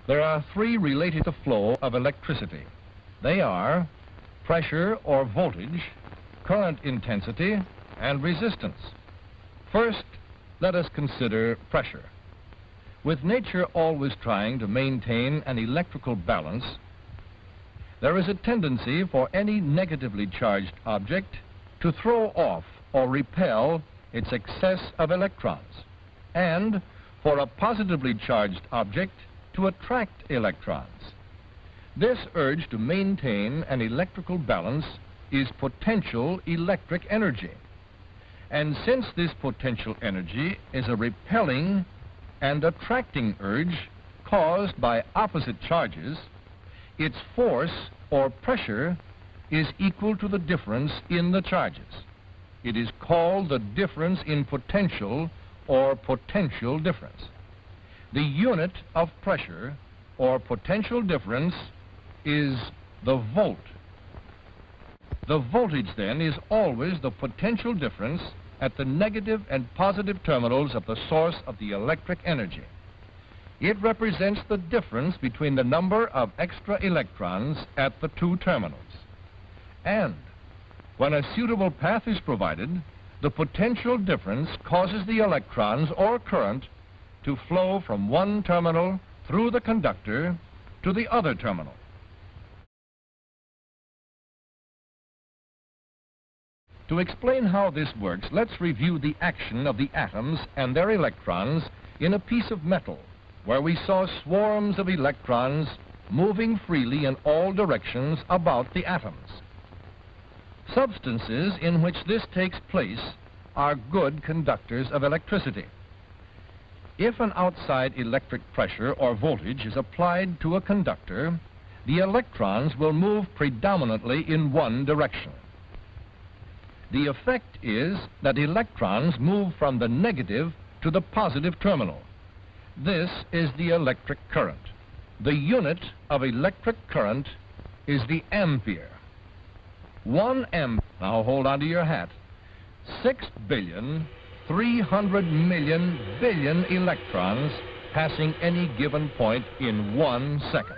There are three related to the flow of electricity. They are pressure or voltage, current intensity, and resistance. First, let us consider pressure. With nature always trying to maintain an electrical balance, there is a tendency for any negatively charged object to throw off or repel its excess of electrons, and for a positively charged object to attract electrons. This urge to maintain an electrical balance is potential electric energy. And since this potential energy is a repelling and attracting urge caused by opposite charges, its force or pressure is equal to the difference in the charges. It is called the difference in potential or potential difference. The unit of pressure or potential difference is the volt. The voltage then is always the potential difference at the negative and positive terminals of the source of the electric energy. It represents the difference between the number of extra electrons at the two terminals. And when a suitable path is provided, the potential difference causes the electrons or current to flow from one terminal through the conductor to the other terminal. To explain how this works, let's review the action of the atoms and their electrons in a piece of metal, where we saw swarms of electrons moving freely in all directions about the atoms. Substances in which this takes place are good conductors of electricity. If an outside electric pressure or voltage is applied to a conductor, the electrons will move predominantly in one direction. The effect is that electrons move from the negative to the positive terminal. This is the electric current. The unit of electric current is the ampere. 1 amp, now hold on to your hat, 6,300,000,000 billion electrons passing any given point in 1 second.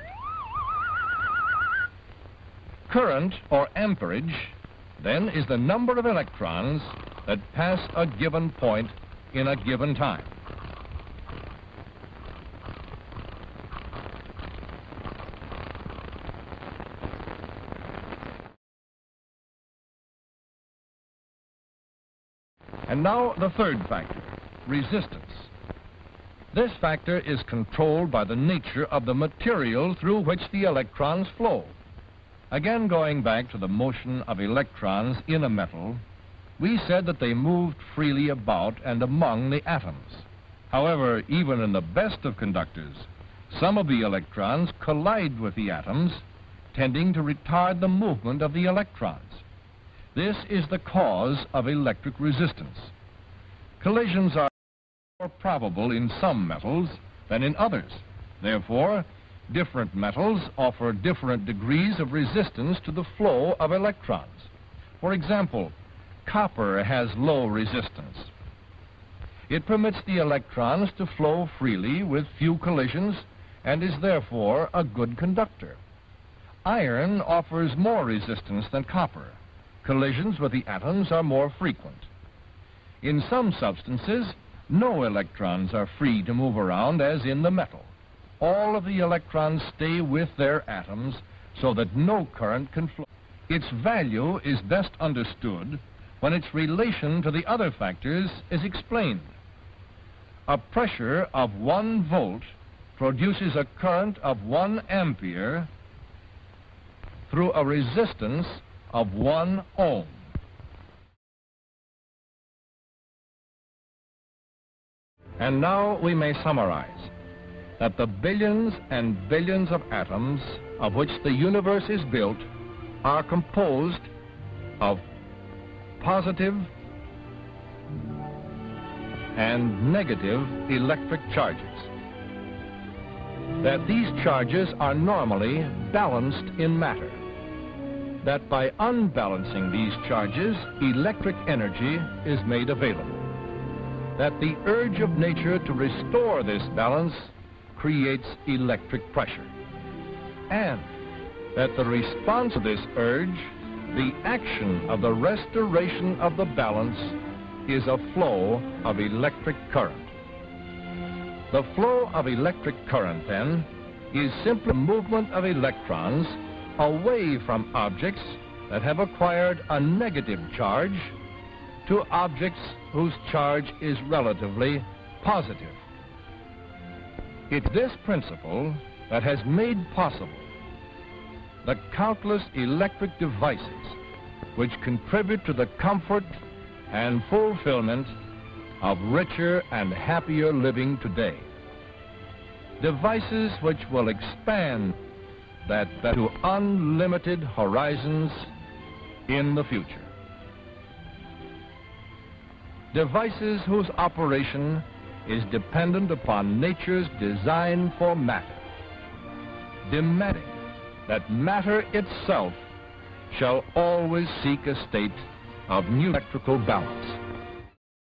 Current, or amperage, then is the number of electrons that pass a given point in a given time. And now the third factor, resistance. This factor is controlled by the nature of the material through which the electrons flow. Again, going back to the motion of electrons in a metal, we said that they moved freely about and among the atoms. However, even in the best of conductors, some of the electrons collide with the atoms, tending to retard the movement of the electrons. This is the cause of electric resistance. Collisions are more probable in some metals than in others. Therefore, different metals offer different degrees of resistance to the flow of electrons. For example, copper has low resistance. It permits the electrons to flow freely with few collisions and is therefore a good conductor. Iron offers more resistance than copper. Collisions with the atoms are more frequent. In some substances, no electrons are free to move around as in the metal. All of the electrons stay with their atoms so that no current can flow. Its value is best understood when its relation to the other factors is explained. A pressure of 1 volt produces a current of 1 ampere through a resistance of 1 ohm. And now we may summarize that the billions and billions of atoms of which the universe is built are composed of positive and negative electric charges. That these charges are normally balanced in matter. That by unbalancing these charges, electric energy is made available. That the urge of nature to restore this balance creates electric pressure, and that the response to this urge, the action of the restoration of the balance, is a flow of electric current. The flow of electric current, then, is simply movement of electrons away from objects that have acquired a negative charge to objects whose charge is relatively positive. It's this principle that has made possible the countless electric devices which contribute to the comfort and fulfillment of richer and happier living today. Devices which will expand that to unlimited horizons in the future. Devices whose operation is dependent upon nature's design for matter, demanding that matter itself shall always seek a state of new electrical balance.